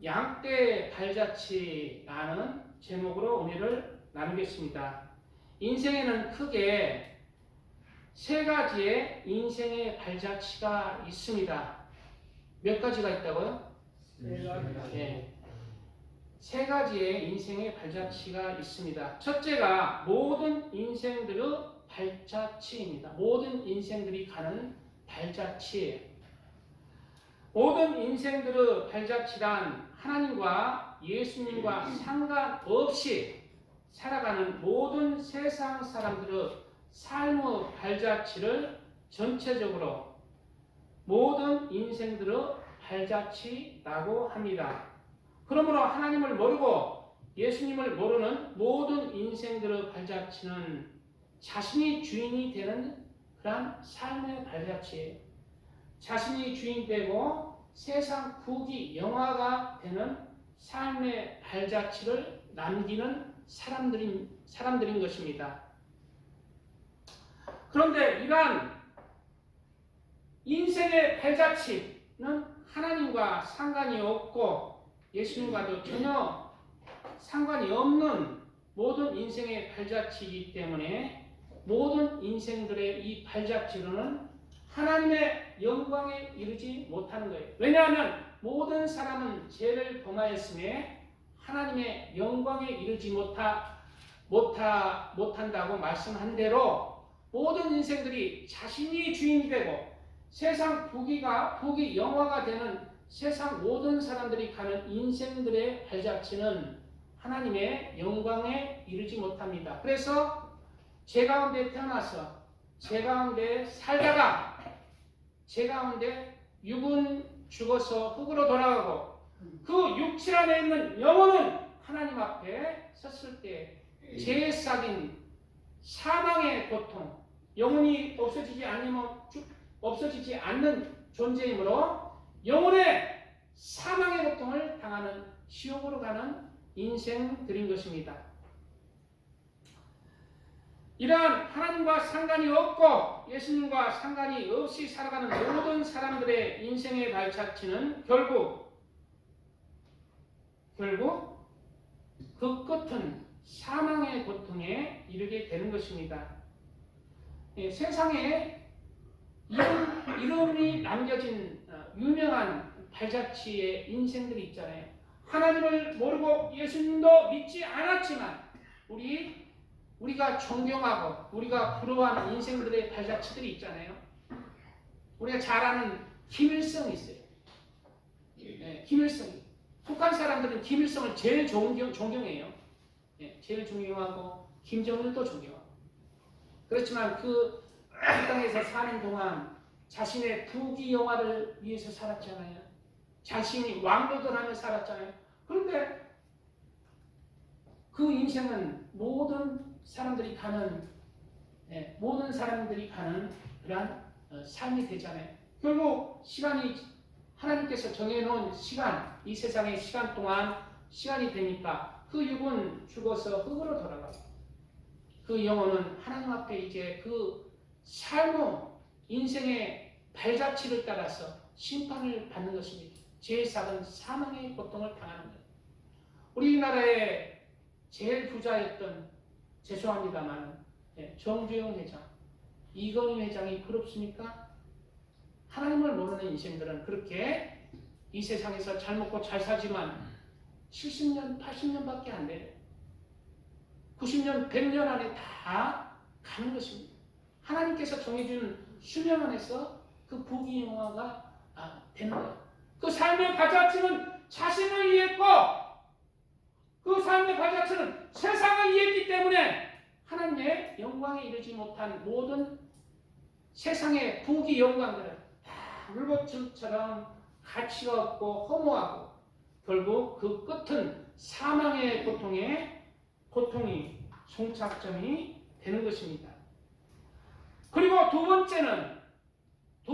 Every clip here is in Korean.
양떼 발자취라는 제목으로 은혜를 나누겠습니다. 인생에는 크게 세 가지의 인생의 발자취가 있습니다. 몇 가지가 있다고요? 네. 세 가지의 인생의 발자취가 있습니다. 첫째가 모든 인생들의 발자취입니다. 모든 인생들이 가는 발자취예요. 모든 인생들의 발자취란 하나님과 예수님과 상관없이 살아가는 모든 세상 사람들의 삶의 발자취를 전체적으로 모든 인생들의 발자취라고 합니다. 그러므로 하나님을 모르고 예수님을 모르는 모든 인생들의 발자취는 자신이 주인이 되는 그런 삶의 발자취예요. 자신이 주인되고 세상 국이 영화가 되는 삶의 발자취를 남기는 사람들인 것입니다. 그런데 이러한 인생의 발자취는 하나님과 상관이 없고 예수님과도 전혀 상관이 없는 모든 인생의 발자취이기 때문에 모든 인생들의 이 발자취로는 하나님의 영광에 이르지 못하는 거예요. 왜냐하면 모든 사람은 죄를 범하였음에 하나님의 영광에 이르지 못한다고 말씀한 대로 모든 인생들이 자신이 주인이 되고 세상 국이 영화가 되는 세상 모든 사람들이 가는 인생들의 발자취는 하나님의 영광에 이르지 못합니다. 그래서 죄 가운데 태어나서 죄 가운데 살다가 죄 가운데 육은 죽어서 흙으로 돌아가고 그 육체 안에 있는 영혼은 하나님 앞에 섰을 때 죄에 싹인 사망의 고통, 영혼이 없어지지 않는 존재이므로 영혼의 사망의 고통을 당하는 지옥으로 가는 인생들인 것입니다. 이러한 하나님과 상관이 없고 예수님과 상관이 없이 살아가는 모든 사람들의 인생의 발자취는 결국 그 끝은 사망의 고통에 이르게 되는 것입니다. 세상에 이름이 남겨진 유명한 발자취의 인생들이 있잖아요. 하나님을 모르고 예수님도 믿지 않았지만 우리가 존경하고 우리가 부러워하는 인생들의 발자취들이 있잖아요. 우리가 잘 아는 김일성이 있어요. 김일성이. 북한 사람들은 김일성을 제일 존경해요. 제일 존경하고 김정일도 존경하고. 그렇지만 그 땅에서 사는 동안 자신의 부귀 영화를 위해서 살았잖아요. 자신이 왕노릇하며 살았잖아요. 그런데 그 인생은 모든 사람들이 가는 그러한 삶이 되잖아요. 결국 시간이 하나님께서 정해놓은 시간, 이 세상의 시간 동안 시간이 되니까 그 육은 죽어서 흙으로 돌아가고 그 영혼은 하나님 앞에 이제 그 삶의 인생의 발자취를 따라서 심판을 받는 것입니다. 죄의 삭은 사망의 고통을 당하는 거예요. 우리나라의 제일 부자였던 죄송합니다만 정주영 회장, 이건희 회장이 부럽습니까? 하나님을 모르는 인생들은 그렇게 이 세상에서 잘 먹고 잘 살지만 70년, 80년밖에 안 돼요. 90년, 100년 안에 다 가는 것입니다. 하나님께서 정해준 수명 안에서 그 부귀 영화가 되는 거예요. 그 삶의 발자취는 자신을 이해했고 그 삶의 발자취는 세상을 이해했기 때문에 하나님의 영광에 이르지 못한 모든 세상의 부귀 영광들은 다 물고침처럼 가치가 없고 허무하고 결국 그 끝은 사망의 고통이 종착점이 되는 것입니다. 그리고 두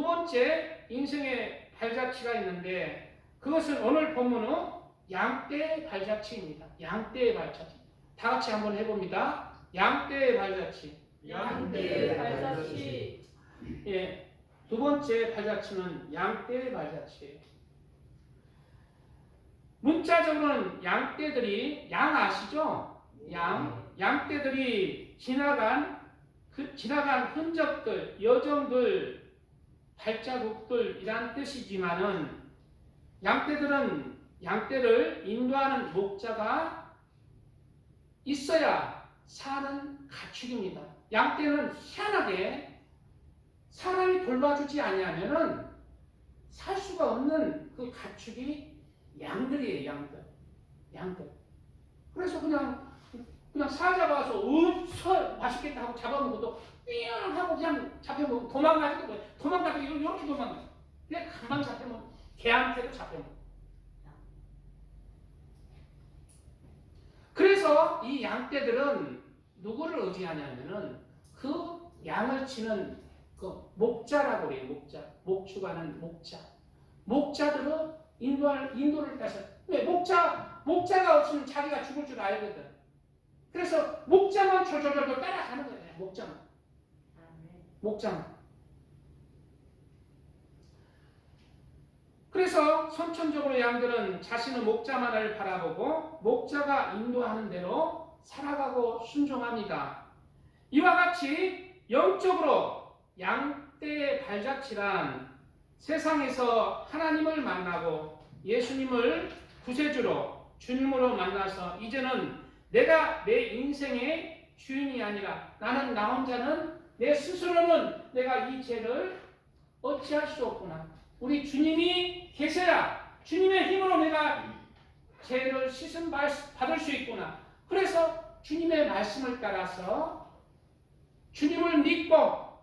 번째 인생의 발자취가 있는데 그것은 오늘 본문은 양떼의 발자취입니다. 양떼의 발자취. 다 같이 한번 해봅니다. 양떼의 발자취. 양떼의 발자취. 두 번째 발자취는 양떼의 발자취예요. 문자적으로는 양떼들이, 양 아시죠? 양떼들이 지나간 흔적들, 여정들, 발자국들이란 뜻이지만은 양떼를 인도하는 목자가 있어야 사는 가축입니다. 양떼는 희한하게 사람이 돌봐주지 아니하면은 살 수가 없는 그 가축이 양들이에요. 양들. 그래서 그냥 사 잡아서 맛있겠다 하고 잡아먹어도 삐용 하고 그냥 잡혀먹고 도망가지도 이렇게 도망가요. 그냥 금방 잡혀먹고 개한테도 잡혀먹고. 그래서 이 양떼들은 누구를 의지하냐면은 그 양을 치는 그 목자라고 그래요. 목축하는 목자. 목자들은 인도를 따서 왜 목자가 없으면 자기가 죽을 줄 알거든. 그래서 목자만 졸졸졸 따라가는 거예요. 목자만. 그래서 선천적으로 양들은 자신의 목자만을 바라보고 목자가 인도하는 대로 살아가고 순종합니다. 이와 같이 영적으로 양떼의 발자취란 세상에서 하나님을 만나고 예수님을 구세주로 주님으로 만나서 이제는 내가 내 인생의 주인이 아니라 나는 나 혼자는 내 스스로는 내가 이 죄를 어찌할 수 없구나. 우리 주님이 계셔야 주님의 힘으로 내가 죄를 씻음 받을 수 있구나. 그래서 주님의 말씀을 따라서 주님을 믿고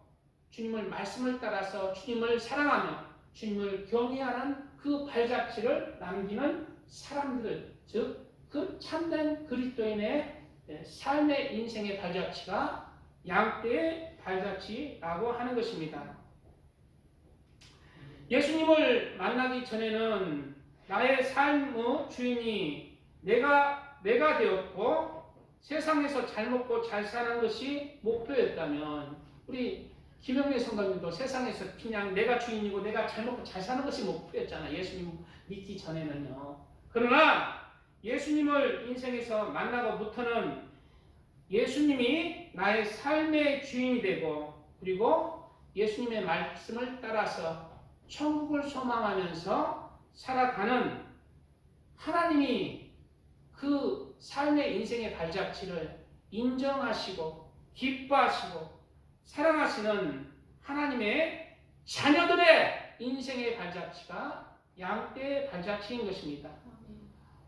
주님의 말씀을 따라서 주님을 사랑하며 주님을 경외하는 그 발자취를 남기는 사람들, 즉 그 참된 그리스도인의 삶의 인생의 발자취가 양떼의 발자취라고 하는 것입니다. 예수님을 만나기 전에는 나의 삶의 주인이 내가 되었고 세상에서 잘 먹고 잘 사는 것이 목표였다면 우리 김영래 성도님도 세상에서 그냥 내가 주인이고 내가 잘 먹고 잘 사는 것이 목표였잖아. 예수님 믿기 전에는요. 그러나 예수님을 인생에서 만나고부터는 예수님이 나의 삶의 주인이 되고 그리고 예수님의 말씀을 따라서 천국을 소망하면서 살아가는 하나님이 그 삶의 인생의 발자취를 인정하시고 기뻐하시고 사랑하시는 하나님의 자녀들의 인생의 발자취가 양떼의 발자취인 것입니다.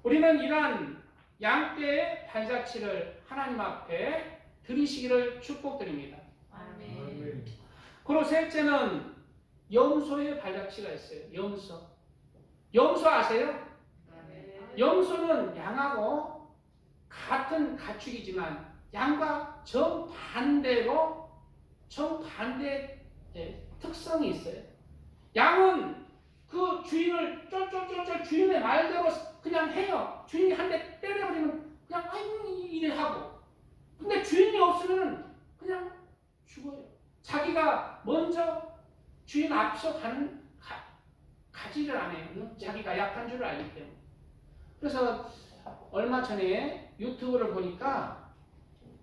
우리는 이러한 양떼의 발자취를 하나님 앞에 드리시기를 축복드립니다. 그리고 셋째는 염소의 발자취가 있어요. 염소 아세요? 염소는 양하고 같은 가축이지만 양과 정반대의 특성이 있어요. 양은 그 주인을 쫄쫄쫄쫄 주인의 말대로 그냥 해요. 주인이 한 대 때려버리면 그냥 아이고 이래 하고. 근데 주인이 없으면 그냥 죽어요. 자기가 먼저 주인 앞서 가지를 안 해요. 자기가 약한 줄 알기 때문에. 그래서 얼마 전에 유튜브를 보니까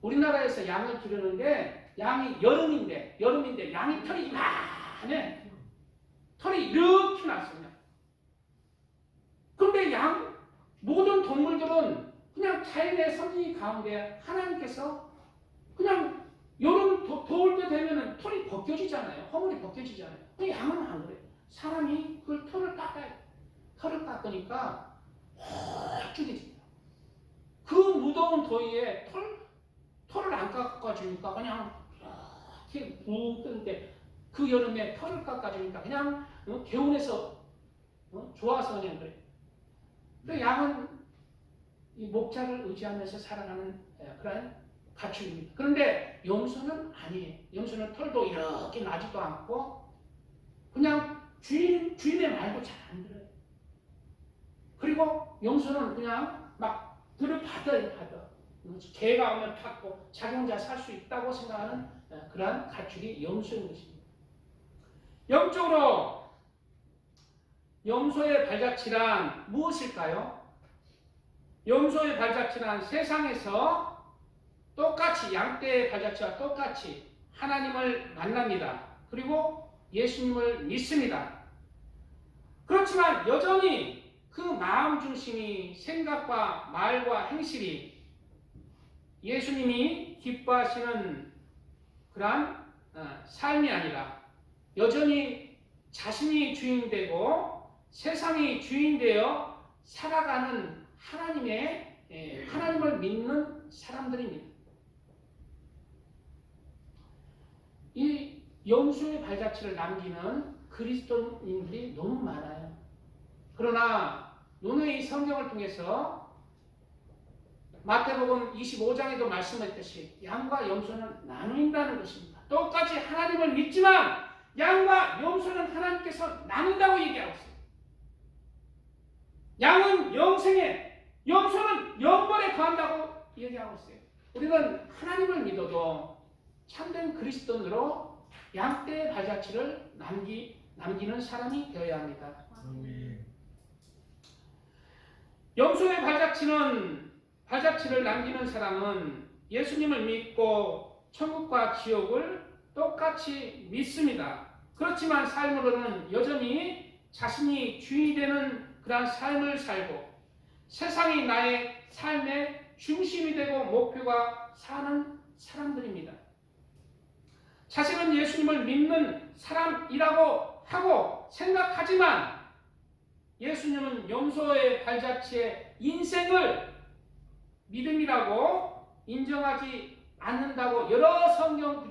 우리나라에서 양을 기르는데 양이 여름인데 양이 털이 이만해. 털이 이렇게 났어요. 그런데 모든 동물들은 그냥 자연의 섭리 가운데 하나님께서 그냥 여름 더울 때 되면은 털이 벗겨지잖아요. 허물이 벗겨지잖아요. 근데 양은 안 그래요. 사람이 그걸 털을 깎아요. 털을 깎으니까 헐쭉해집니다. 그 무더운 더위에 털을 안 깎아주니까 그냥 이렇게 붕 뜨는데 그 여름에 털을 깎아주니까 그냥 개운해서 좋아서 그냥 그래. 그 양은 이 목자를 의지하면서 살아가는 그런 가축입니다. 그런데 염소는 아니에요. 염소는 털도 이렇게 나지도 않고 그냥 주인의 말도 잘 안 들어요. 그리고 염소는 그냥 막 들여받아요. 개가 오면 받고 자기 혼자 살 수 있다고 생각하는 그러한 가축이 염소인 것입니다. 영적으로 염소의 발자취란 무엇일까요? 염소의 발자취는 세상에서 똑같이 양떼의 발자취와 똑같이 하나님을 만납니다. 그리고 예수님을 믿습니다. 그렇지만 여전히 그 마음 중심이 생각과 말과 행실이 예수님이 기뻐하시는 그러한 삶이 아니라 여전히 자신이 주인되고 세상이 주인되어 살아가는 하나님을 믿는 사람들입니다. 이 염소의 발자취를 남기는 그리스도인들이 너무 많아요. 그러나 노노의 이 성경을 통해서 마태복음 25장에도 말씀했듯이 양과 염소는 나누인다는 것입니다. 똑같이 하나님을 믿지만 양과 염소는 하나님께서 나눈다고 얘기하고 있어요. 양은 영생에, 염소는 영벌에 거한다고 얘기하고 있어요. 우리는 하나님을 믿어도 참된 그리스도인으로 양떼의 발자취를 남기는 사람이 되어야 합니다. 염소의 발자취를 남기는 사람은 예수님을 믿고 천국과 지옥을 똑같이 믿습니다. 그렇지만 삶으로는 여전히 자신이 주인이 되는 그러한 삶을 살고 세상이 나의 삶의 중심이 되고 목표가 사는 사람들입니다. 자신은 예수님을 믿는 사람이라고 하고 생각하지만 예수님은 염소의 발자취의 인생을 믿음이라고 인정하지 않는다고 여러 성경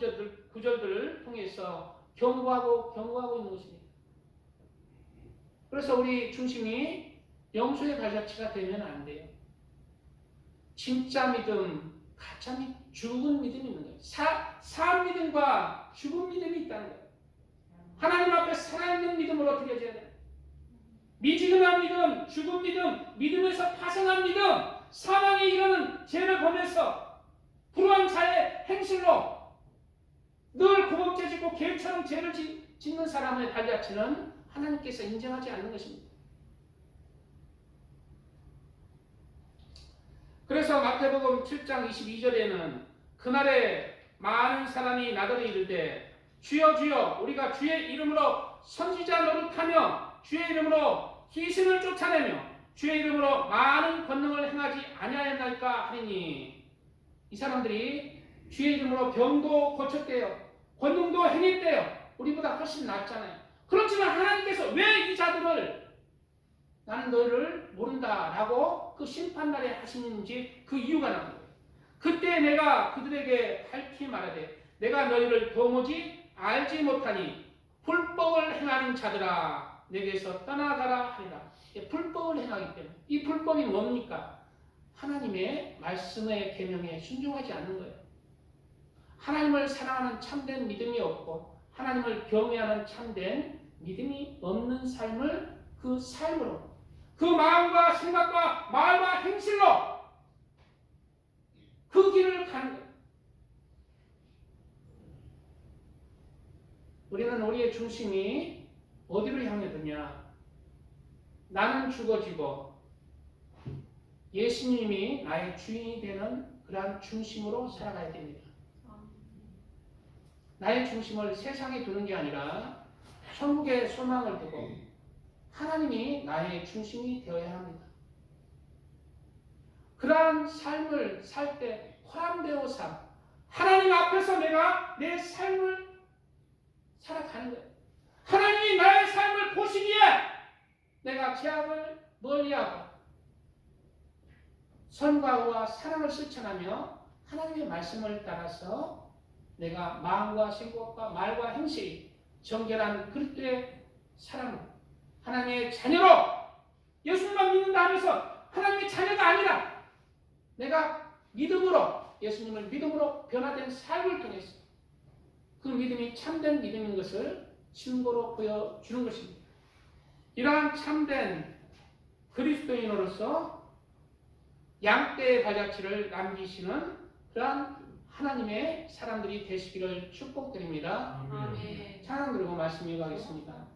구절들을 통해서 경고하고 있는 것입니다. 그래서 우리 중심이 염소의 발자취가 되면 안 돼요. 진짜 믿음, 가짜 믿음, 죽은 믿음이 있는 거예요. 산 믿음과 죽은 믿음이 있다는 거예요. 하나님 앞에 살아있는 믿음으로 드려져야 돼요. 미지근한 믿음, 죽은 믿음, 믿음에서 파생한 믿음, 사망에 이르는 죄를 보면서 불우한 자의 행실로 늘 고범죄 짓고 개처럼 죄를 짓는 사람의 발자취는 하나님께서 인정하지 않는 것입니다. 그래서 마태복음 7장 22절에는 그날에 많은 사람이 나더러 이르되 주여 주여 우리가 주의 이름으로 선지자 노릇하며 주의 이름으로 귀신을 쫓아내며 주의 이름으로 많은 권능을 행하지 아니하였나이까 하리니 이 사람들이 주의 이름으로 병도 고쳤대요. 권능도 행했대요. 우리보다 훨씬 낫잖아요. 그렇지만 하나님께서 왜 이 자들을 나는 너희를 모른다라고 그 심판날에 하시는지 그 이유가 나온 거예요. 그때 내가 그들에게 밝히 말하되 내가 너희를 도무지 알지 못하니 불법을 행하는 자들아 내게서 떠나가라 하리라. 불법을 행하기 때문에 이 불법이 뭡니까? 하나님의 말씀의 계명에 순종하지 않는 거예요. 하나님을 사랑하는 참된 믿음이 없고 하나님을 경외하는 참된 믿음이 없는 삶을 그 삶으로 그 마음과 생각과 말과 행실로 그 길을 가는 거예요. 우리는 우리의 중심이 어디로 향해 드냐? 나는 죽어지고 예수님이 나의 주인이 되는 그러한 중심으로 살아가야 됩니다. 나의 중심을 세상에 두는 게 아니라 천국의 소망을 두고 하나님이 나의 중심이 되어야 합니다. 그러한 삶을 살 때 화람되어 삶, 하나님 앞에서 내가 내 삶을 살아가는 거예요. 하나님이 나의 삶을 보시기에 내가 죄악을 멀리하고 선과 의와 사랑을 실천하며 하나님의 말씀을 따라서 내가 마음과 생각과 말과 행실이 정결한 그리스도의 사람, 하나님의 자녀로 예수님만 믿는다 하면서 하나님의 자녀가 아니라 내가 믿음으로 예수님을 믿음으로 변화된 삶을 통해서 그 믿음이 참된 믿음인 것을 증거로 보여주는 것입니다. 이러한 참된 그리스도인으로서 양떼의 발자취를 남기시는 그러한 하나님의 사람들이 되시기를 축복드립니다. 아멘. 찬양 드리고 말씀 이어가겠습니다.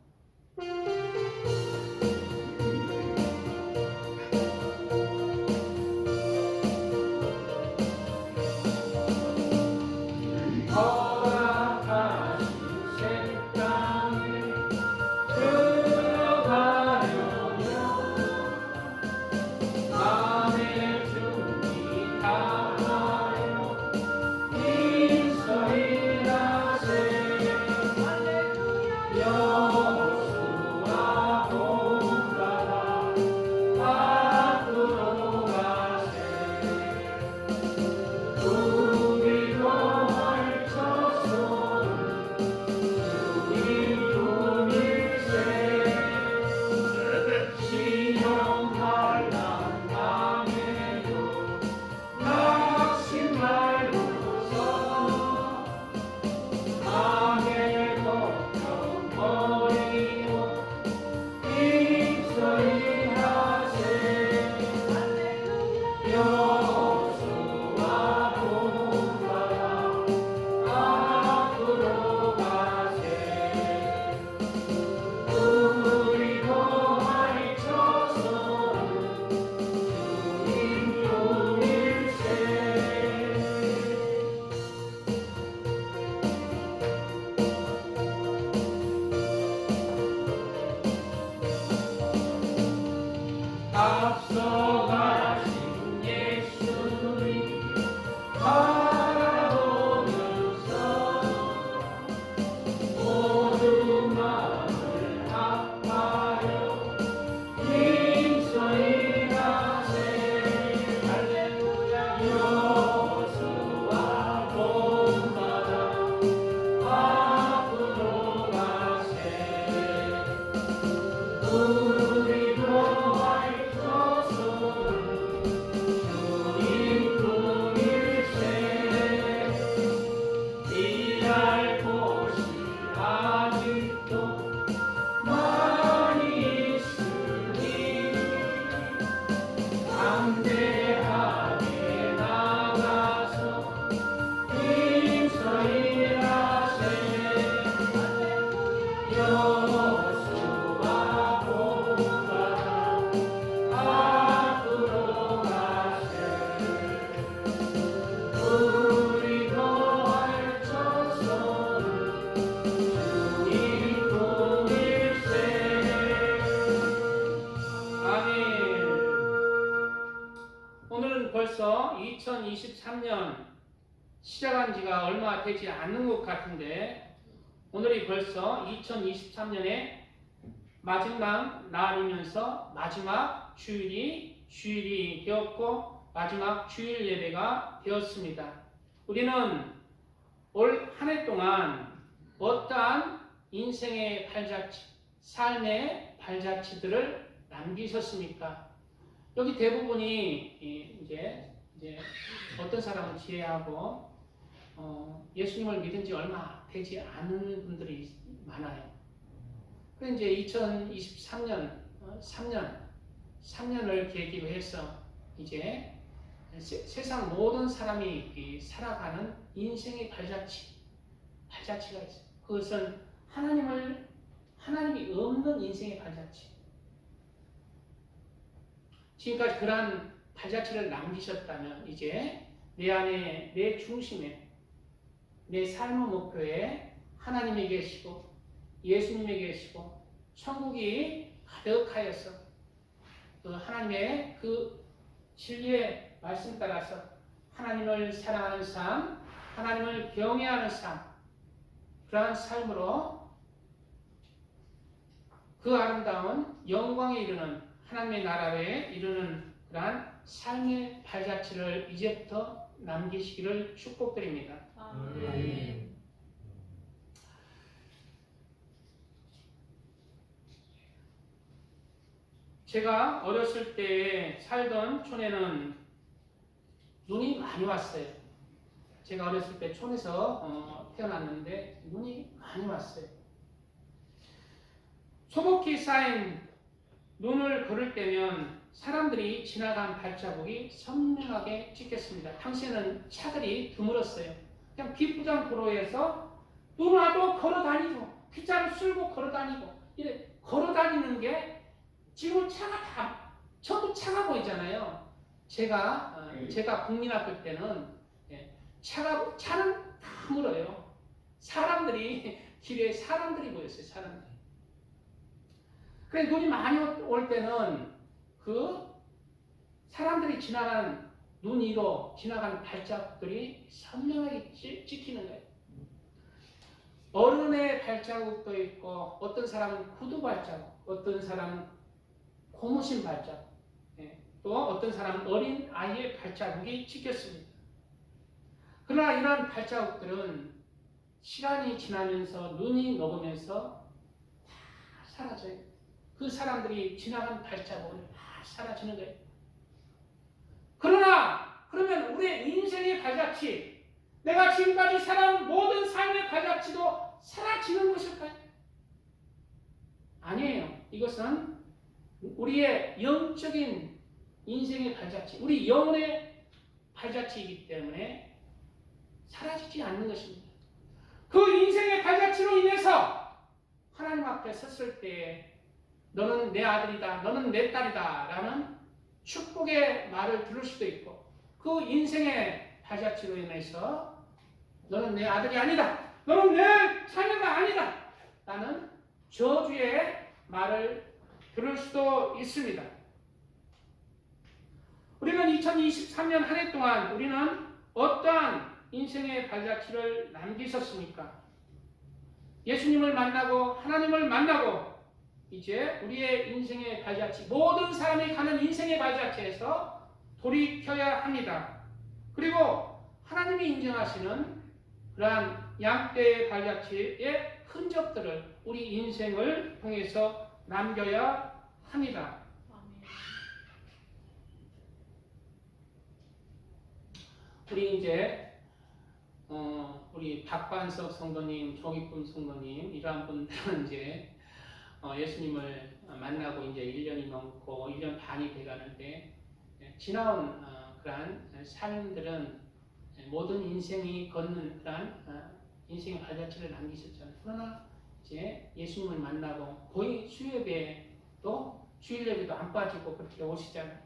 앞서가신 예수님 바라보면서 모두 마음을 아파요 힘써이라세 할렐루야 여호수아 본받아 앞으로 가세 우리도 알쳐서는 주님 품일세 일할 곳이 아직도 많이 있으니 담대하게 나가서 힘써 일하세 여호수아 본받아 앞으로 가세 우리도 알쳐서는 주님 품일세 아멘. 오늘은 벌써 2023년 시작한 지가 얼마 되지 않는 것 같은데 오늘이 벌써 2023년의 마지막 날이면서 마지막 주일이 되었고 마지막 주일 예배가 되었습니다. 우리는 올 한 해 동안 어떠한 인생의 발자취, 삶의 발자취들을 남기셨습니까? 여기 대부분이 이제 어떤 사람은 지혜하고 예수님을 믿은 지 얼마 되지 않은 분들이 많아요. 그래서 이제 2023년 3년을 계기로 해서 이제 세상 모든 사람이 살아가는 인생의 발자취가 있어요. 그것은 하나님이 없는 인생의 발자취. 지금까지 그러한 발자취를 남기셨다면 이제 내 안에 내 중심에 내 삶의 목표에 하나님이 계시고 예수님이 계시고 천국이 가득하여서 그 하나님의 그 진리의 말씀 따라서 하나님을 사랑하는 삶, 하나님을 경외하는 삶, 그러한 삶으로 그 아름다운 영광에 이르는 하나님의 나라에 이르는 그러한 삶의 발자취를 이제부터 남기시기를 축복드립니다. 아멘. 제가 어렸을 때 살던 촌에는 눈이 많이 왔어요. 제가 어렸을 때 촌에서 태어났는데 눈이 많이 왔어요. 소복히 쌓인 눈을 걸을 때면 사람들이 지나간 발자국이 선명하게 찍혔습니다. 당시에는 차들이 드물었어요. 그냥 비포장 도로에서 누구나도 걸어다니고 빗자루 쓸고 걸어다니고 이래 걸어다니는 게 지금 차가 다 전부 차가 보이잖아요. 제가 국민학교 때는 차는 다 물어요. 길에 사람들이 보였어요. 사람들이. 그래 눈이 많이 올 때는 그 사람들이 지나가는 눈 위로 지나가는 발자국들이 선명하게 찍히는 거예요. 어른의 발자국도 있고 어떤 사람은 구두 발자국, 어떤 사람은 고무신 발자국, 또 어떤 사람은 어린 아이의 발자국이 찍혔습니다. 그러나 이런 발자국들은 시간이 지나면서 눈이 녹으면서 다 사라져요. 그 사람들이 지나간 발자국은 다 사라지는 거예요. 그러면 우리의 인생의 발자취, 내가 지금까지 살아온 모든 삶의 발자취도 사라지는 것일까요? 아니에요. 이것은 우리의 영적인 인생의 발자취, 우리 영혼의 발자취이기 때문에 사라지지 않는 것입니다. 그 인생의 발자취로 인해서 하나님 앞에 섰을 때 너는 내 아들이다, 너는 내 딸이다 라는 축복의 말을 들을 수도 있고 그 인생의 발자취로 인해서 너는 내 아들이 아니다, 너는 내 자녀가 아니다 라는 저주의 말을 들을 수도 있습니다. 우리는 2023년 한 해 동안 우리는 어떠한 인생의 발자취를 남기셨습니까? 예수님을 만나고 하나님을 만나고 이제 우리의 인생의 발자취, 모든 사람이 가는 인생의 발자취에서 돌이켜야 합니다. 그리고 하나님이 인정하시는 그러한 양떼의 발자취의 흔적들을 우리 인생을 통해서 남겨야 합니다. 우리 이제 우리 박관석 성도님, 조기쁨 성도님 이러한 분들은 이제 예수님을 만나고 이제 1년이 넘고 1년 반이 돼가는데 지나온 그러한 삶들은 모든 인생이 걷는 그러한 인생의 발자취를 남기셨잖아요. 그러나 이제 예수님을 만나고 거의 수요예배도 주일 예배도 안 빠지고 그렇게 오시잖아요.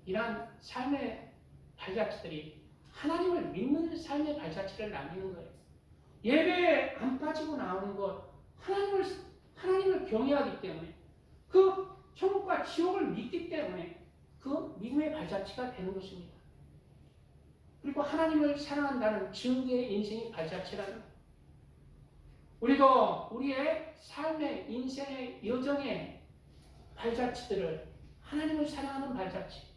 이러한 삶의 발자취들이 하나님을 믿는 삶의 발자취를 남기는 거예요. 예배에 안 빠지고 나오는 것, 하나님을 경외하기 때문에, 그 천국과 지옥을 믿기 때문에 그 믿음의 발자취가 되는 것입니다. 그리고 하나님을 사랑한다는 증거의 인생의 발자취라는 거예요. 우리도 우리의 삶의 인생의 여정의 발자취들을 하나님을 사랑하는 발자취,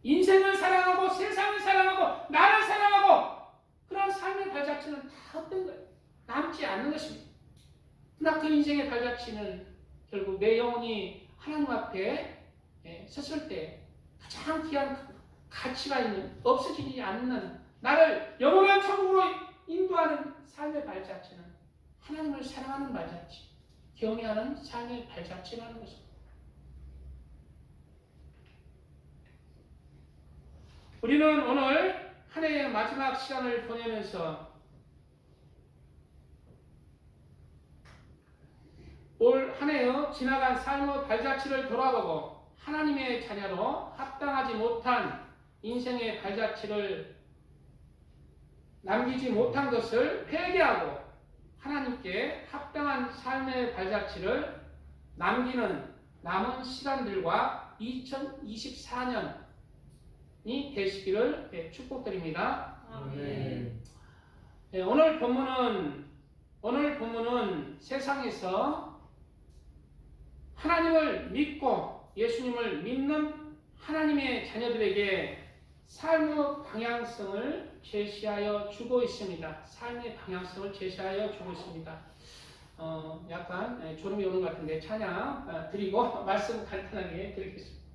인생을 사랑하고 세상을 사랑하고 나를 사랑하고 그런 삶의 발자취는 다 어떤 거예요? 남지 않는 것입니다. 그러나 그 인생의 발자취는 결국 내 영혼이 하나님 앞에 섰을 때 가장 귀한 가치가 있는, 없어지지 않는, 나를 영원한 천국으로 인도하는 삶의 발자취는 하나님을 사랑하는 발자취, 경외하는 삶의 발자취라는 것입니다. 우리는 오늘 한 해의 마지막 시간을 보내면서 올 한 해의 지나간 삶의 발자취를 돌아보고 하나님의 자녀로 합당하지 못한 인생의 발자취를 남기지 못한 것을 회개하고 하나님께 합당한 삶의 발자취를 남기는 남은 시간들과 2024년이 되시기를 축복드립니다. 아멘. 오늘 본문은 세상에서 하나님을 믿고 예수님을 믿는 하나님의 자녀들에게 삶의 방향성을 제시하여 주고 있습니다. 삶의 방향성을 제시하여 주고 있습니다. 약간 졸음이 오는 것 같은데 찬양 드리고 말씀 간단하게 드리겠습니다.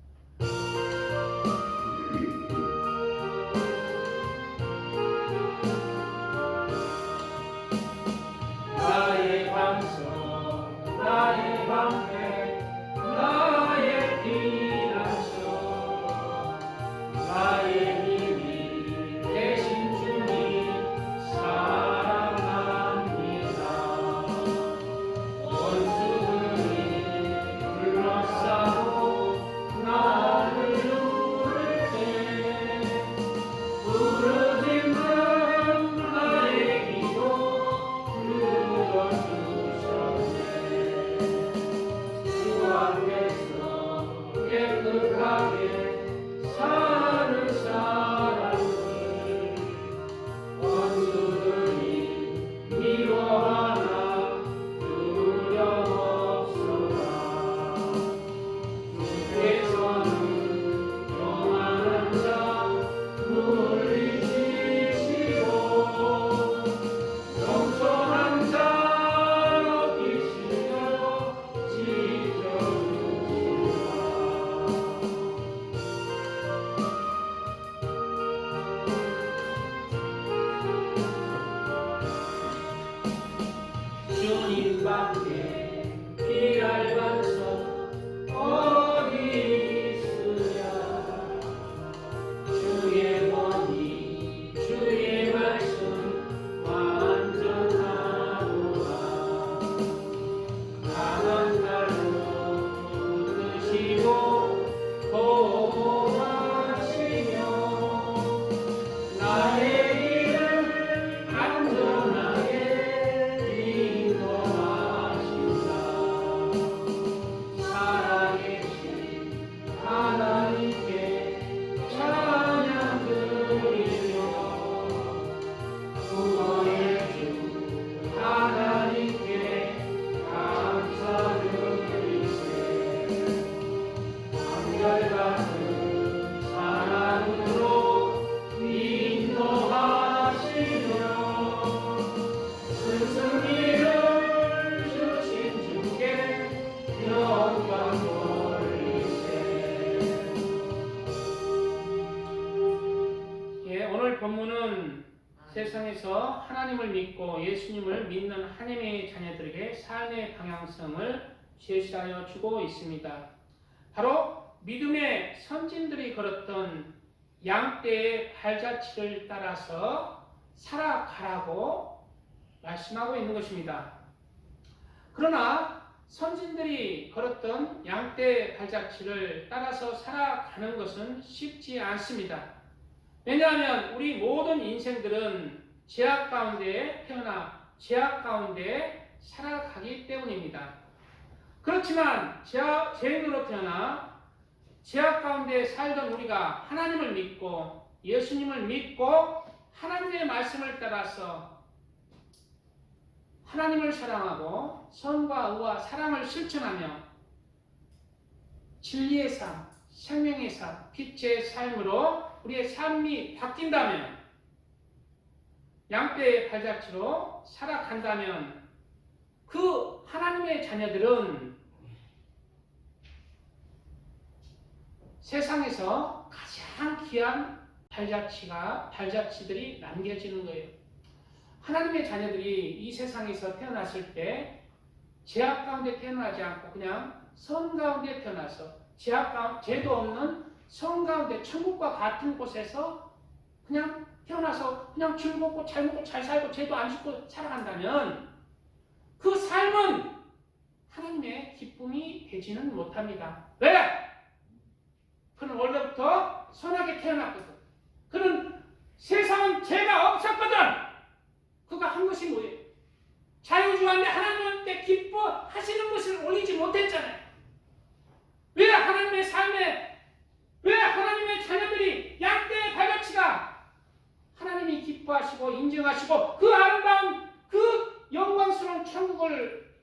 나의 방송, 나의 방패, 나의 피난처, 나의 힘이 되신 주님 사랑합니다. 원수들이 둘러싸고 나를 본문은 세상에서 하나님을 믿고 예수님을 믿는 하나님의 자녀들에게 삶의 방향성을 제시하여 주고 있습니다. 바로 믿음의 선진들이 걸었던 양떼의 발자취를 따라서 살아가라고 말씀하고 있는 것입니다. 그러나 선진들이 걸었던 양떼의 발자취를 따라서 살아가는 것은 쉽지 않습니다. 왜냐하면 우리 모든 인생들은 죄악 가운데 태어나 죄악 가운데 살아가기 때문입니다. 그렇지만 죄인으로 태어나 죄악 가운데 살던 우리가 하나님을 믿고 예수님을 믿고 하나님의 말씀을 따라서 하나님을 사랑하고 선과 의와 사랑을 실천하며 진리의 삶, 생명의 삶, 빛의 삶으로 우리의 삶이 바뀐다면, 양떼의 발자취로 살아간다면 그 하나님의 자녀들은 세상에서 가장 귀한 발자취들이 남겨지는 거예요. 하나님의 자녀들이 이 세상에서 태어났을 때 죄악 가운데 태어나지 않고 그냥 선 가운데 태어나서 죄도 없는 선 가운데 천국과 같은 곳에서 그냥 태어나서 그냥 즐겁고 잘 먹고 잘 살고 죄도 안 짓고 살아간다면 그 삶은 하나님의 기쁨이 되지는 못합니다. 왜? 그는 원래부터 선하게 태어났거든. 그는 세상은 죄가 없었거든. 그가 한 것이 뭐예요? 자유주한데 하나님한테 기뻐하시는 것을 올리지 못했잖아요. 왜 하나님의 삶에, 왜 하나님의 자녀들이 양떼의 발자취가 하나님이 기뻐하시고 인정하시고 그 아름다운 그 영광스러운 천국을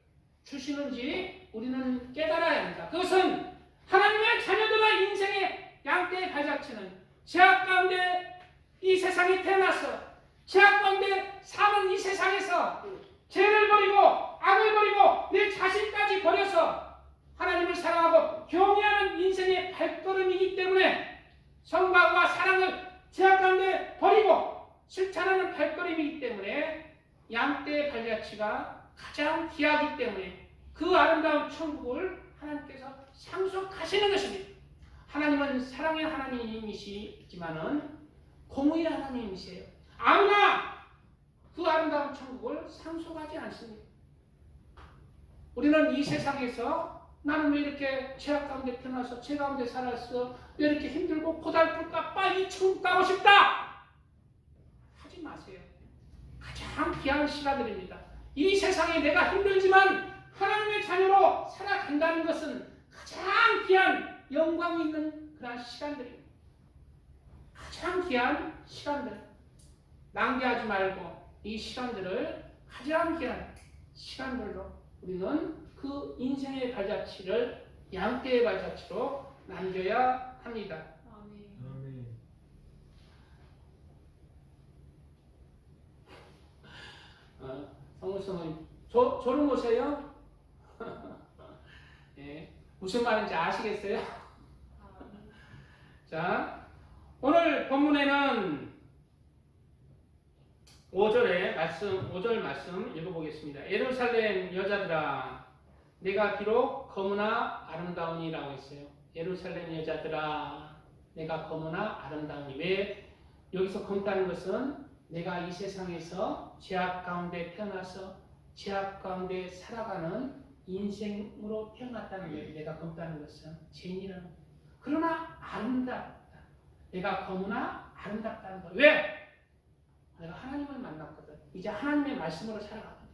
주시는지 우리는 깨달아야 합니다. 그것은 하나님의 자녀들의 인생의 양떼의 발자취는 죄악 가운데 이 세상에 태어나서 죄악 가운데 사는 이 세상에서 죄를 버리고 악을 버리고 내 자신까지 버려서 하나님을 사랑하고 경외하는 인생의 발걸음이기 때문에 성과와 사랑을 죄악 가운데 버리고 실천하는 발걸음이기 때문에 양떼의 발자취가 가장 귀하기 때문에 그 아름다운 천국을 하나님께서 상속하시는 것입니다. 하나님은 사랑의 하나님이시지만은 공의의 하나님이세요. 아무나 그 아름다운 천국을 상속하지 않습니다. 우리는 이 세상에서 나는 왜 이렇게 죄악 가운데 태어나서 죄 가운데 살았어? 왜 이렇게 힘들고 고달플까? 빨리 천국 가고 싶다! 하지 마세요. 가장 귀한 시간들입니다. 이 세상에 내가 힘들지만 하나님의 자녀로 살아간다는 것은 가장 귀한 영광이 있는 그런 시간들입니다. 가장 귀한 시간들. 낭비하지 말고 이 시간들을 가장 귀한 시간들로 우리는 그 인생의 발자취를 양떼의 발자취로 남겨야 합니다. 아멘. 성우성은 졸음 오세요? 예, 무슨 말인지 아시겠어요? 자, 오늘 본문에는 5절 말씀 읽어보겠습니다. 예루살렘 여자들아, 내가 비록 검으나 아름다우니라고 했어요. 예루살렘 여자들아, 내가 검으나 아름다우니. 왜 여기서 검다는 것은 내가 이 세상에서 죄악 가운데 태어나서 죄악 가운데 살아가는 인생으로 태어났다는 거예요. 내가 검다는 것은 죄인이라는 거예요. 그러나 아름답다. 내가 검으나 아름답다는 거예요. 왜? 내가 하나님을 만났거든. 이제 하나님의 말씀으로 살아가거든.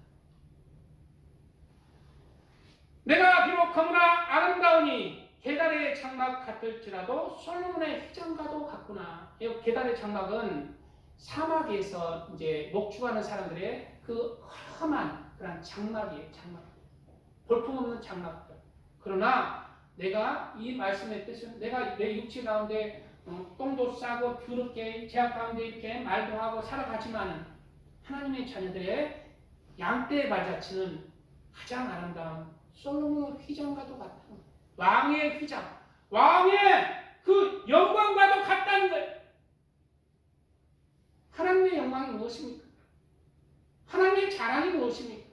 내가 비록 검으나 아름다우니 게달의 장막 같을지라도 솔로몬의 휘장과도 같구나. 이 게달의 장막은 사막에서 이제 목축하는 사람들의 그 험한 그런 장막이에요. 장막. 볼품없는 장막들. 그러나 내가 이 말씀의 뜻은 내가 내 육체 가운데 똥도 싸고 더럽게 죄악 가운데 이렇게 말도 하고 살아가지만 하나님의 자녀들의 양떼의 발자취는 가장 아름다운 솔로몬 휘장과도 같다. 왕의 휘장, 왕의 그 영광과도 같다는 거예요. 무엇입니까? 하나님의 자랑이 무엇입니까?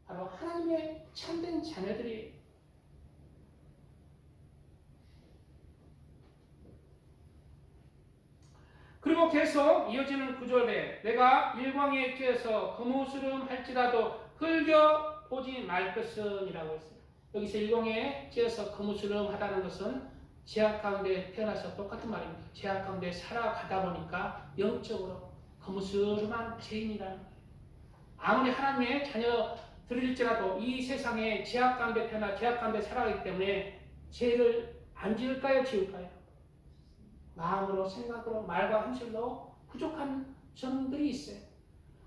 바로 하나님의 참된 자녀들이에요. 그리고 계속 이어지는 구절에 내가 일광에 쬐서 거무스름 할지라도 흘겨 보지 말 것은 이라고 했어요. 여기서 일광에 쬐서 거무스름 하다는 것은 죄악 가운데 태어나서 똑같은 말입니다. 죄악 가운데 살아가다 보니까 영적으로 거무스름한 죄인이라는 거예요. 아무리 하나님의 자녀들일지라도 이 세상에 죄악 가운데 태어나 죄악 가운데 살아가기 때문에 죄를 안 지을까요? 지을까요? 마음으로 생각으로 말과 한술로 부족한 점들이 있어요.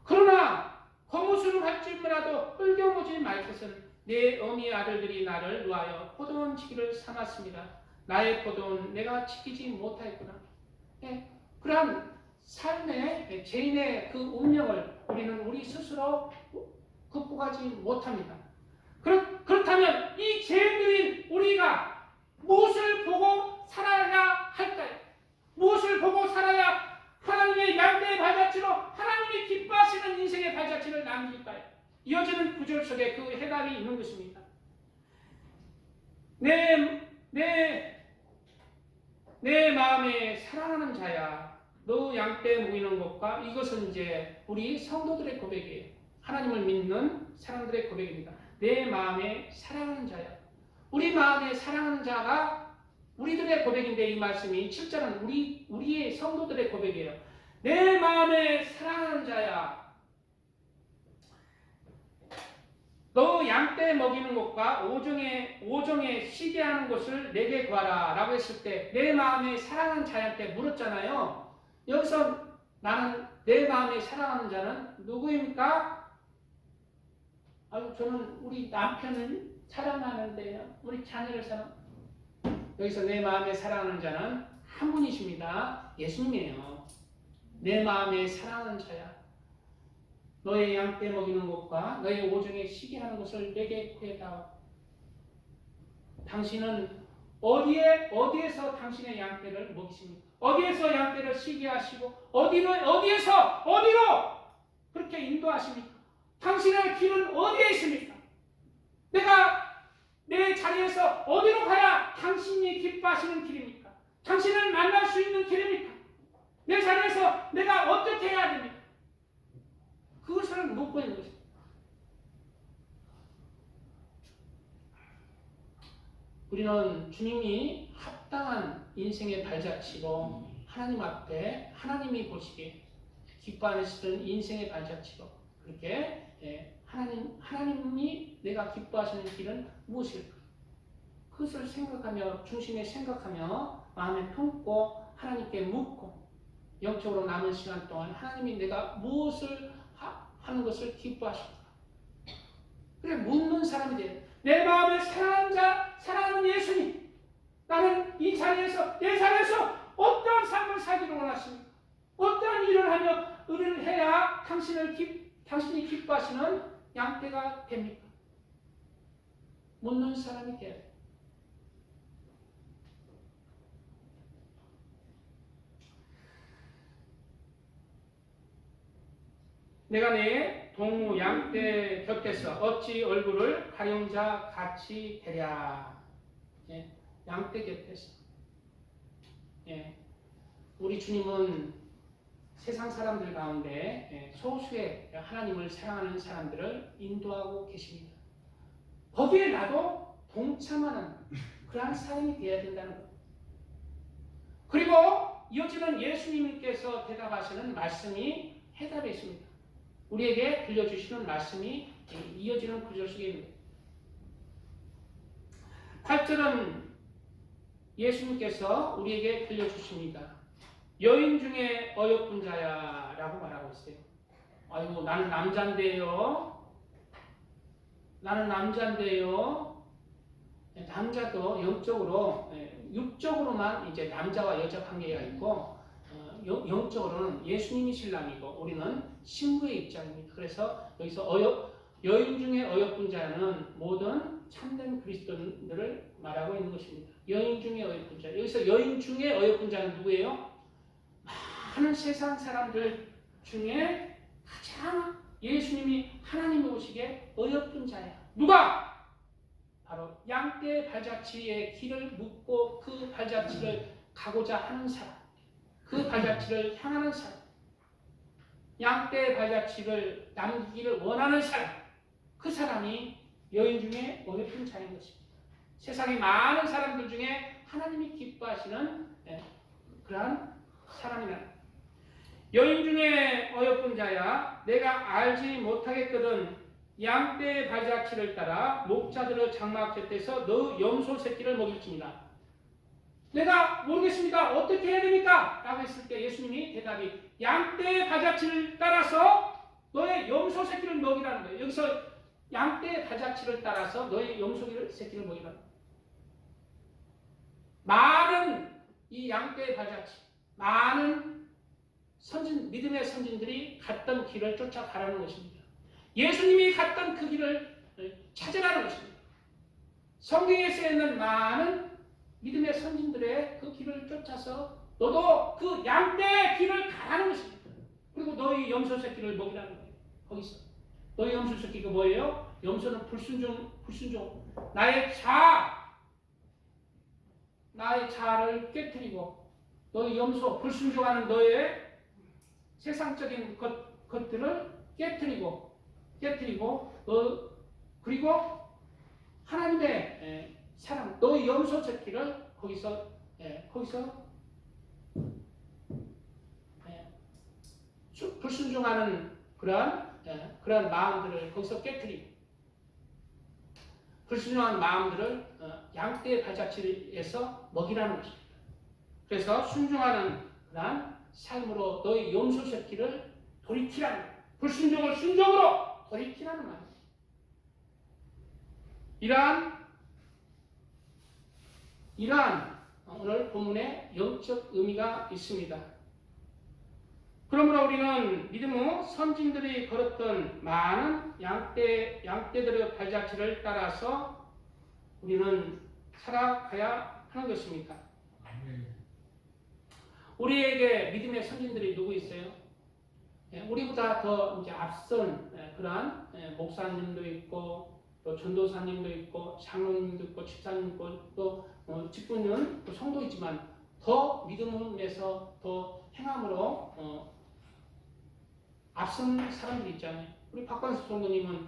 그러나 거무스름 할지라도 흘겨보지 말 것은 내 어미의 아들들이 나를 놓아여 포도원 치기를 삼았습니다. 나의 포도원 내가 지키지 못하였구나. 네, 그러한 삶의 죄인의 그 운명을 우리는 우리 스스로 극복하지 못합니다. 그렇다면 이 죄인들인 우리가 무엇을 보고 살아야 할까요? 무엇을 보고 살아야 하나님의 양대의 발자취로 하나님이 기뻐하시는 인생의 발자취를 남길까요? 이어지는 구절 속에 그 해답이 있는 것입니다. 내 마음에 사랑하는 자야, 너 양떼 모이는 것과 이것은 이제 우리 성도들의 고백이에요. 하나님을 믿는 사람들의 고백입니다. 내 마음에 사랑하는 자야. 우리 마음에 사랑하는 자가 우리들의 고백인데 이 말씀이 7절은 우리의 성도들의 고백이에요. 내 마음에 사랑하는 자야, 너 양떼 먹이는 것과 오정에 쉬게 하는 것을 내게 구하라 라고 했을 때 내 마음에 사랑하는 자한테 물었잖아요. 여기서 나는 내 마음에 사랑하는 자는 누구입니까? 저는 우리 남편을 사랑하는데요. 우리 자녀를 여기서 내 마음에 사랑하는 자는 한 분이십니다. 예수님이에요. 내 마음에 사랑하는 자야, 너의 양떼 먹이는 것과 너의 오정에 쉬게 하는 것을 내게 구해다오. 당신은 어디에서 당신의 양떼를 먹이십니까? 어디에서 양떼를 쉬게 하시고 어디에서 어디로 그렇게 인도하십니까? 당신의 길은 어디에 있습니까? 내가 내 자리에서 어디로 가야 당신이 기뻐하시는 길입니까? 당신을 만날 수 있는 길입니까? 내 자리에서 내가 어떻게 해야 됩니까? 그것을 묻고 있는 것입니다. 우리는 주님이 합당한 인생의 발자취로 하나님 앞에 하나님이 보시기에 기뻐하시는 인생의 발자취로 그렇게 하나님이 내가 기뻐하시는 길은 무엇일까? 그것을 생각하며 중심에 생각하며 마음에 품고 하나님께 묻고 영적으로 남은 시간 동안 하나님이 내가 무엇을 하는 것을 기뻐하실까? 그래 묻는 사람이 돼요. 내 마음에 사랑하는 자, 사랑하는 예수님, 나는 이 자리에서 내 자리에서 어떠한 삶을 살기를 원하십니까? 어떠한 일을 하며 의를 해야 당신이 기뻐하시는 양떼가 됩니까? 묻는 사람이 돼야 돼요. 내가 내 동무 양떼 곁에서 어찌 얼굴을 가려운 자 같이 되랴. 양떼 곁에서. 우리 주님은 세상 사람들 가운데 소수의 하나님을 사랑하는 사람들을 인도하고 계십니다. 거기에 나도 동참하는 그러한 사람이 되어야 된다는 것. 그리고 이어지는 예수님께서 대답하시는 말씀이 해답에 있습니다. 우리에게 들려주시는 말씀이 이어지는 구절 속에 있습니다. 8절은 예수님께서 우리에게 들려주십니다. 여인 중에 어여쁜 자야 라고 말하고 있어요. 아이고 나는 남자인데요. 남자도 영적으로 육적으로만 이제 남자와 여자 관계가 있고 영적으로는 예수님이 신랑이고 우리는 신부의 입장입니다. 그래서 여기서 여인 중에 어여쁜 자는 모든 참된 그리스도인들을 말하고 있는 것입니다. 여인 중에 어여쁜 자. 여기서 여인 중에 어여쁜 자는 누구예요? 많은 세상 사람들 중에 가장 예수님이 하나님이 오시기에 어여쁜 자야. 누가? 바로 양떼 발자취의 길을 묻고 그 발자취를 가고자 하는 사람. 그 발자취를 향하는 사람. 양떼 발자취를 남기기를 원하는 사람. 그 사람이 여인 중에 어여쁜 자인 것입니다. 세상의 많은 사람들 중에 하나님이 기뻐하시는 그러한 사람이라. 여인 중에 어여쁜 자야, 내가 알지 못하겠거든. 양떼의 발자취를 따라 목자들의 장막 곁에서 너 염소 새끼를 먹일지니라. 내가 모르겠습니다. 어떻게 해야 됩니까? 라고 했을 때 예수님이 대답이 양떼의 발자취를 따라서 너의 염소 새끼를 먹이라는 거예요. 여기서 양떼의 발자취를 따라서 너의 염소 새끼를 먹이라는 거예요. 많은 이 양떼의 발자취, 많은 믿음의 선진들이 갔던 길을 쫓아가라는 것입니다. 예수님이 갔던 그 길을 찾으라는 것입니다. 성경에 쓰여 있는 많은 믿음의 선진들의 그 길을 쫓아서 너도 그 양떼의 길을 가라는 것입니다. 그리고 너희 염소 새끼를 먹이라는 거예요. 거기서 너희 염소 새끼가 뭐예요? 염소는 불순종. 나의 자아를 깨뜨리고 너희 염소, 불순종하는 너의 세상적인 것들을 깨뜨리고 그리고 하나님의 사랑, 너의 염소 새끼를 거기서 불순종하는 그러한 마음들을 거기서 깨뜨리고 불순종한 마음들을 양떼의 발자취에서 먹이라는 것입니다. 그래서 순종하는 그러한 삶으로 너의 염소 새끼를 돌이키라는 거예요. 불순종을 순종으로 돌이키라는 말이에요. 이러한 오늘 본문에 영적 의미가 있습니다. 그러므로 우리는 믿음의 선진들이 걸었던 많은 양떼들의 발자취를 따라서 우리는 살아가야 하는 것입니다. 우리에게 믿음의 선진들이 누구 있어요? 우리보다 더 이제 앞선 그러한 목사님도 있고 또 전도사님도 있고 장로님도 있고 집사님도 있고 또 직분은 또 성도이지만 더 믿음에서 더 행함으로 앞선 사람들이 있잖아요. 우리 박관수 성도님은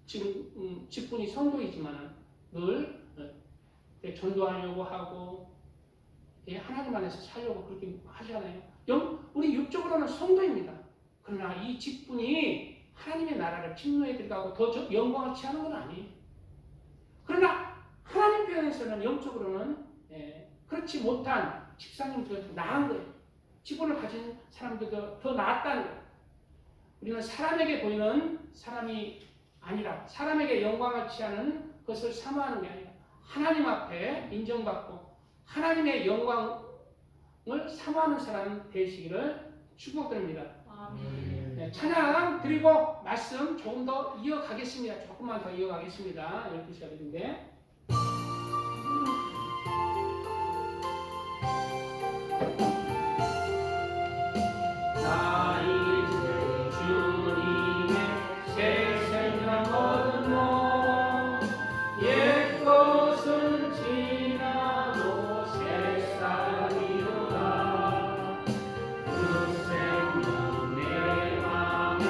지금 직분이 성도이지만 늘 전도하려고 하고 하나님 안에서 살려고 그렇게 하잖아요. 우리 육적으로는 성도입니다. 그러나 이 직분이 하나님의 나라를 침노에 들어가고 더 영광을 취하는 건 아니에요. 그러나 하나님 편에서는 영적으로는 그렇지 못한 집사님들도 나은 거예요. 직분을 가진 사람들도 더 낫다는 거예요. 우리는 사람에게 보이는 사람이 아니라 사람에게 영광을 취하는 것을 사모하는 게 아니라 하나님 앞에 인정받고 하나님의 영광을 사모하는 사람 되시기를 축복드립니다. 아멘. 찬양 드리고 말씀 조금 더 이어가겠습니다. 조금만 더 이어가겠습니다. 12시간인데 나 이제 주님의 새 생명 얻으며 옛 것은 지나도 새살이로다. 그 생명 내 맘에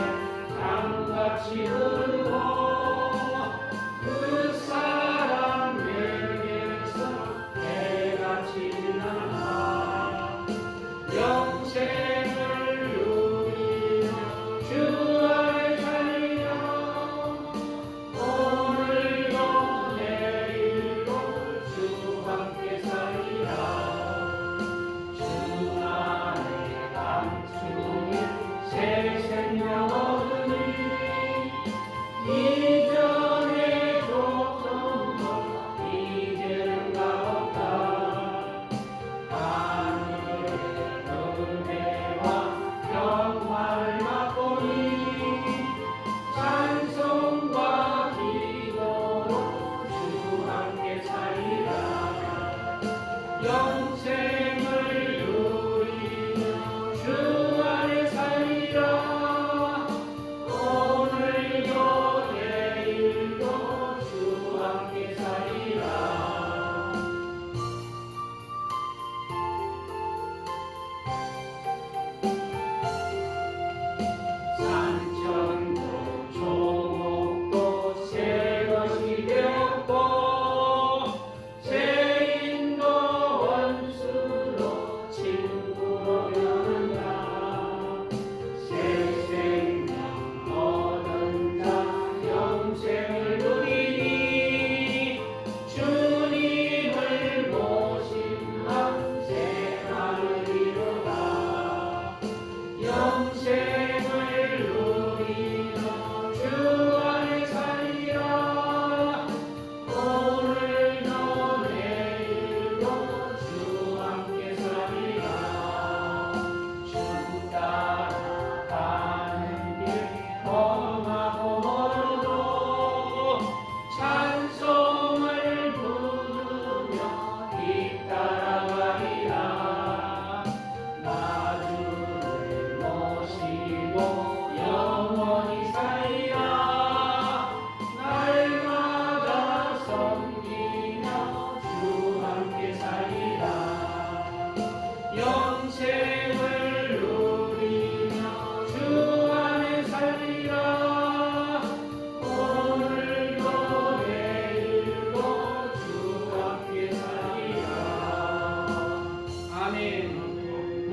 강같이 흐르고 그 사랑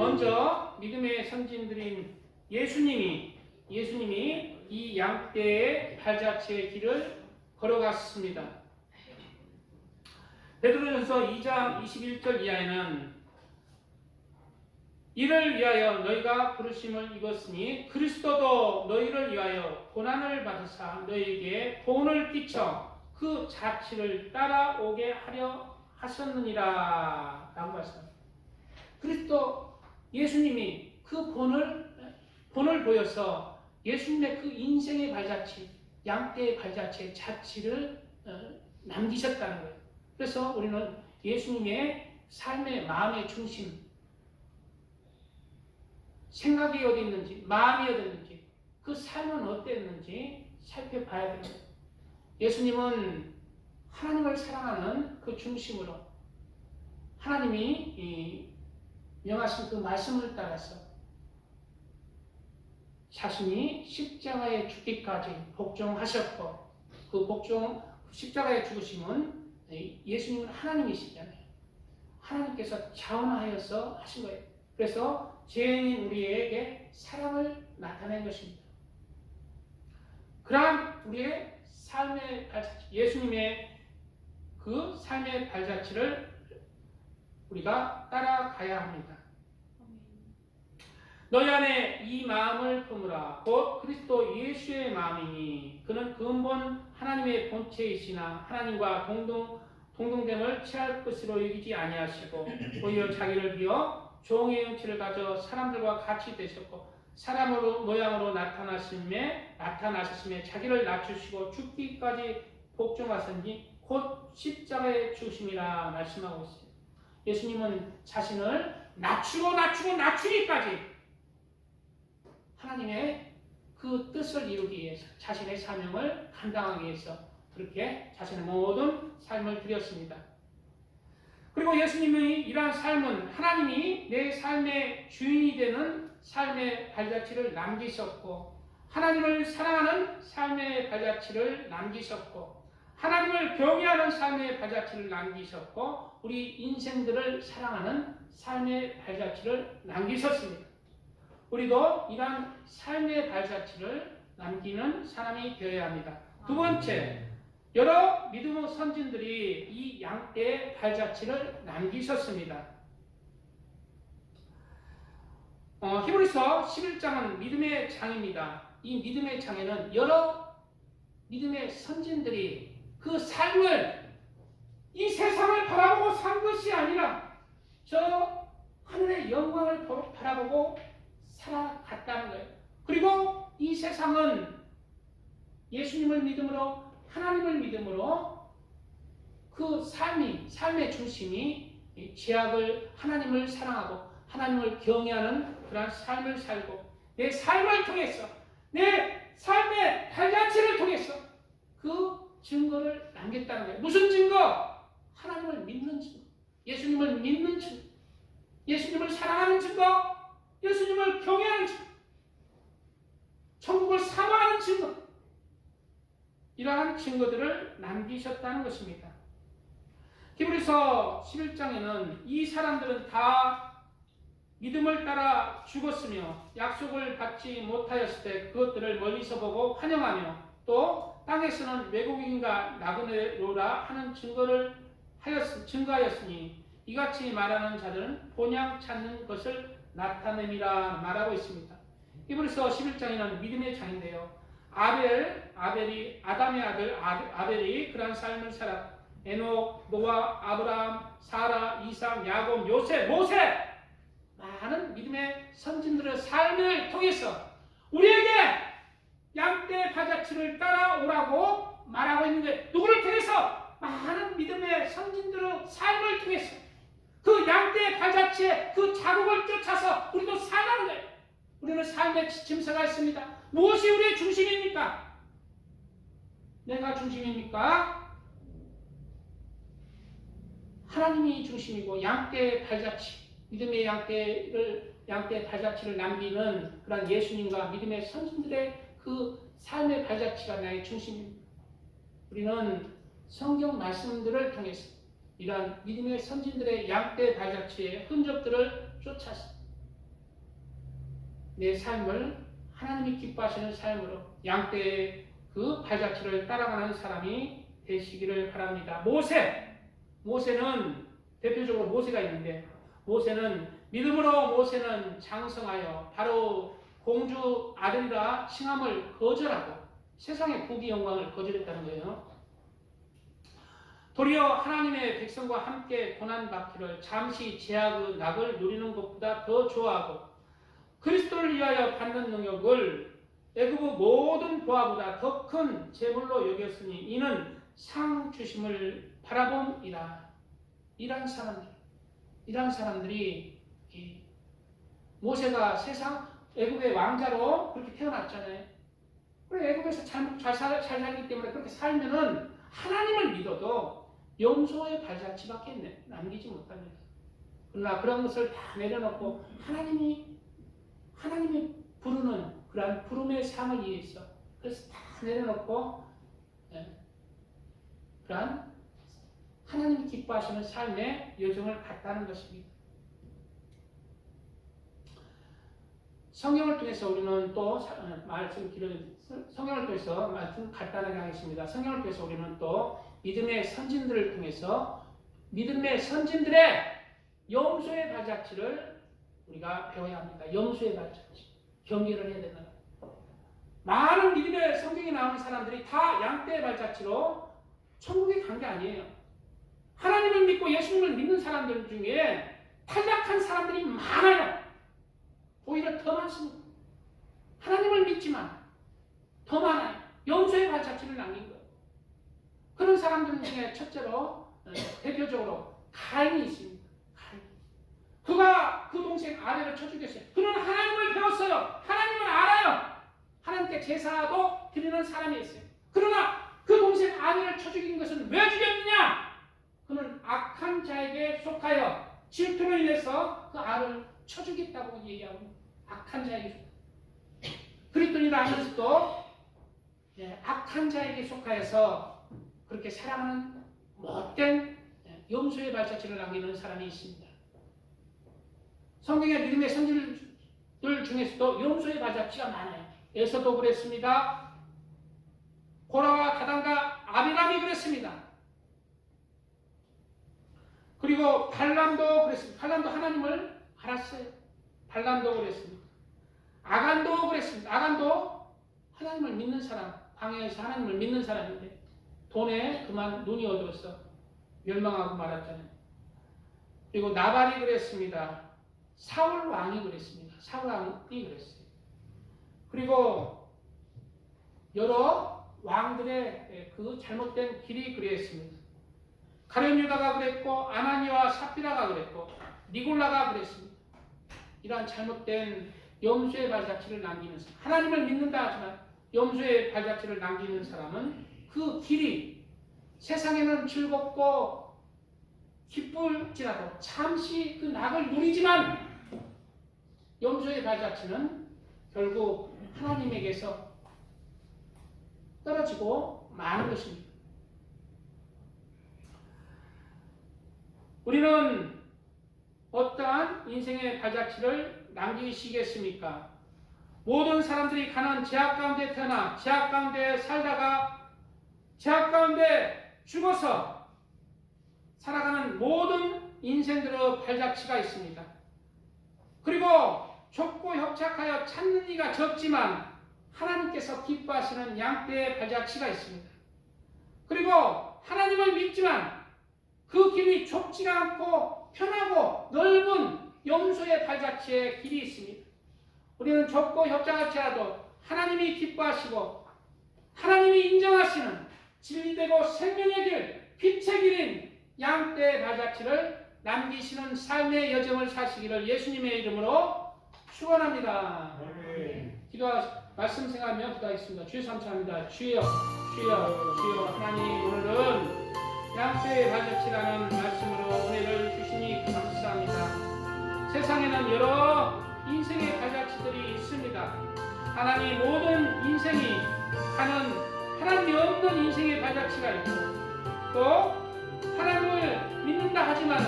먼저 믿음의 선진들인 예수님이 이 양떼의 발자취의 길을 걸어갔습니다. 베드로전서 2장 21절 이하에는 이를 위하여 너희가 부르심을 입었으니 그리스도도 너희를 위하여 고난을 받으사 너희에게 본을 끼쳐 그 자취를 따라오게 하려 하셨느니라 라고 말씀합니다. 그리스도 예수님이 그 본을 보여서 예수님의 그 인생의 발자취, 양떼의 발자취의 자취를 남기셨다는 거예요. 그래서 우리는 예수님의 삶의 마음의 중심, 생각이 어디 있는지, 마음이 어디 있는지, 그 삶은 어땠는지 살펴봐야 됩니다. 예수님은 하나님을 사랑하는 그 중심으로 하나님이 명하신 그 말씀을 따라서 자신이 십자가에 죽기까지 복종하셨고, 그 십자가에 죽으심은 예수님은 하나님이시잖아요. 하나님께서 자원하여서 하신 거예요. 그래서 죄인인 우리에게 사랑을 나타낸 것입니다. 그러한 우리의 삶의 발자취, 예수님의 그 삶의 발자취를 우리가 따라가야 합니다. 너희 안에 이 마음을 품으라. 곧 그리스도 예수의 마음이니 그는 근본 하나님의 본체이시나 하나님과 동등됨을 취할 것으로 여기지 아니하시고 오히려 자기를 비워 종의 형체를 가져 사람들과 같이 되셨고 사람으로 모양으로 나타나셨음에 자기를 낮추시고 죽기까지 복종하셨니 곧 십자가에 죽으심이라 말씀하고 있습니다. 예수님은 자신을 낮추기까지 하나님의 그 뜻을 이루기 위해서 자신의 사명을 감당하기 위해서 그렇게 자신의 모든 삶을 드렸습니다. 그리고 예수님의 이러한 삶은 하나님이 내 삶의 주인이 되는 삶의 발자취를 남기셨고 하나님을 사랑하는 삶의 발자취를 남기셨고 하나님을 경외하는 삶의 발자취를 남기셨고 우리 인생들을 사랑하는 삶의 발자취를 남기셨습니다. 우리도 이러한 삶의 발자취를 남기는 사람이 되어야 합니다. 두 번째, 여러 믿음의 선진들이 이 양떼의 발자취를 남기셨습니다. 히브리서 11장은 믿음의 장입니다. 이 믿음의 장에는 여러 믿음의 선진들이 그 삶을 이 세상을 바라보고 산 것이 아니라 저 하늘의 영광을 바라보고 살아갔다는 거예요. 그리고 이 세상은 예수님을 믿음으로 하나님을 믿음으로 그 삶의 중심이 죄악을 하나님을 사랑하고 하나님을 경외하는 그런 삶을 살고 내 삶을 통해서 내 삶의 발자취를 통해서 그 증거를 남겼다는 거예요. 무슨 증거? 하나님을 믿는 증거, 예수님을 믿는 증거, 예수님을 사랑하는 증거, 예수님을 경외하는 증거, 천국을 사모하는 증거, 이러한 증거들을 남기셨다는 것입니다. 히브리서 11장에는 이 사람들은 다 믿음을 따라 죽었으며 약속을 받지 못하였을 때 그것들을 멀리서 보고 환영하며 또 땅에서는 외국인과 나그네로라 하는 증거하였으니 이같이 말하는 자들은 본향 찾는 것을 나타냄이라 말하고 있습니다. 히브리서 11장에는 믿음의 장인데요. 아담의 아들 아벨이 그러한 삶을 살았. 에녹, 노아, 아브라함, 사라, 이삭, 야곱, 요셉, 모세 많은 믿음의 선진들의 삶을 통해서 우리에게 양떼 발자취를 따라오라고 말하고 있는데 누구를 통해서? 많은 믿음의 선진들의 삶을 통해서 그 양떼 발자취의 그 자국을 쫓아서 우리도 살아가는 거예요. 우리는 삶의 지침서가 있습니다. 무엇이 우리의 중심입니까? 내가 중심입니까? 하나님이 중심이고 양떼 발자취, 믿음의 양떼 발자취를 남기는 그런 예수님과 믿음의 선진들의 그 삶의 발자취가 나의 중심입니다. 우리는 성경 말씀들을 통해서 이러한 믿음의 선진들의 양떼 발자취의 흔적들을 쫓아서 내 삶을 하나님이 기뻐하시는 삶으로 양떼의 그 발자취를 따라가는 사람이 되시기를 바랍니다. 모세는 대표적으로 모세가 있는데, 모세는 믿음으로 모세는 장성하여 바로 공주 아들이라 칭함을 거절하고 세상의 부귀 영광을 거절했다는 거예요. 도리어 하나님의 백성과 함께 고난받기를 잠시 제약의 낙을 누리는 것보다 더 좋아하고 그리스도를 위하여 받는 능력을 애굽의 모든 보화보다 더 큰 재물로 여겼으니 이는 상 주심을 바라봄이라. 이런 사람들이 모세가 세상 애굽의 왕자로 그렇게 태어났잖아요. 그래 애굽에서 잘 살기 때문에 그렇게 살면은 하나님을 믿어도 염소의 발자취밖에 남기지 못합니다. 그러나 그런 것을 다 내려놓고 하나님이 부르는 그러한 부름의 삶을 위해서 그래서 다 내려놓고 그러한 하나님이 기뻐하시는 삶의 여정을 갔다는 것입니다. 성경을 통해서 우리는 또 성경을 통해서 말씀 간단하게 하겠습니다. 성경을 통해서 우리는 또 믿음의 선진들을 통해서 믿음의 선진들의 염소의 발자취를 우리가 배워야 합니다. 염소의 발자취 경계를 해야 된다. 많은 믿음의 성경에 나오는 사람들이 다 양떼의 발자취로 천국에 간 게 아니에요. 하나님을 믿고 예수님을 믿는 사람들 중에 탈락한 사람들이 많아요. 오히려 더 많습니다. 하나님을 믿지만 더 많아요. 염소의 발자취를 남긴 거예요. 그런 사람들 중에 첫째로 대표적으로 가인이 있습니다. 그가 그 동생 아벨을 쳐 죽였어요. 그는 하나님을 배웠어요. 하나님을 알아요. 하나님께 제사도 드리는 사람이었어요. 그러나 그 동생 아벨을 쳐 죽인 것은 왜 죽였느냐? 그는 악한 자에게 속하여 질투로 인해서 그 아벨을 쳐 죽였다고 얘기하고 악한 자에게 속하여 그리스도인이라면서도 악한 자에게 속하여서 그렇게 살아가는 못된 염소의 발자취를 남기는 사람이 있습니다. 성경의 믿음의 선지들 중에서도 염소의 발자취가 많아요. 에서도 그랬습니다. 고라와 다단과 아비람이 그랬습니다. 그리고 발람도 그랬습니다. 발람도 하나님을 알았어요. 발람도 그랬습니다. 아간도 그랬습니다. 아간도 하나님을 믿는 사람, 광야에서 하나님을 믿는 사람인데 돈에 그만 눈이 어두워서 멸망하고 말았잖아요. 그리고 나발이 그랬습니다. 사울 왕이 그랬습니다. 사울 왕이 그랬어요. 그리고 여러 왕들의 그 잘못된 길이 그랬습니다. 가룟 유다가 그랬고 아나니와 삽비라가 그랬고 니골라가 그랬습니다. 이러한 잘못된 염소의 발자취를 남기는 사람, 하나님을 믿는다 하지만 염소의 발자취를 남기는 사람은 그 길이 세상에는 즐겁고 기쁠지라도 잠시 그 낙을 누리지만 염소의 발자취는 결국 하나님에게서 떨어지고 마는 것입니다. 우리는 어떠한 인생의 발자취를 남기시겠습니까? 모든 사람들이 가는 제약 가운데 태어나 제약 가운데 살다가 제약 가운데 죽어서 살아가는 모든 인생들의 발자취가 있습니다. 그리고 좁고 협착하여 찾는 이가 적지만 하나님께서 기뻐하시는 양떼의 발자취가 있습니다. 그리고 하나님을 믿지만 그 길이 좁지가 않고 편하고 넓은 염소의 발자취의 길이 있습니다. 우리는 좁고 협착할지라도 하나님이 기뻐하시고 하나님이 인정하시는 진리되고 생명의 길, 빛의 길인 양떼의 발자취를 남기시는 삶의 여정을 사시기를 예수님의 이름으로 축원합니다. 말씀 생각하며 기도하겠습니다. 주여 감사합니다. 주여 하나님 오늘은 양떼의 발자취라는 말씀으로 은혜를 주시니 감사합니다. 세상에는 여러 인생의 발자취들이 있습니다. 하나님 모든 인생이 가는 하나님이 없는 인생의 발자취가 있고 또 하나님을 믿는다 하지만은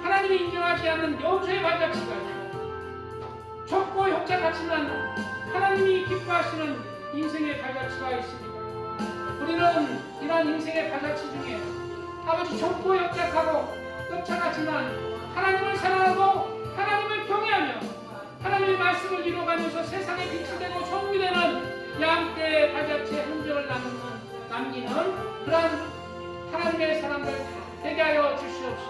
하나님이 인정하지 않는 염소의 발자취가 있고 협착하지만 하나님이 기뻐하시는 인생의 발자취가 있습니다. 우리는 이러한 인생의 발자취 중에 아버지 좁고 협착하지만 하나님을 사랑하고 하나님을 경외하며 하나님의 말씀을 이루어가면서 세상에 빛이 되고 소금이 되는 양떼의 발자취의 흔적을 남기는 그러한 하나님의 사람들 되게 하여 주시옵소서.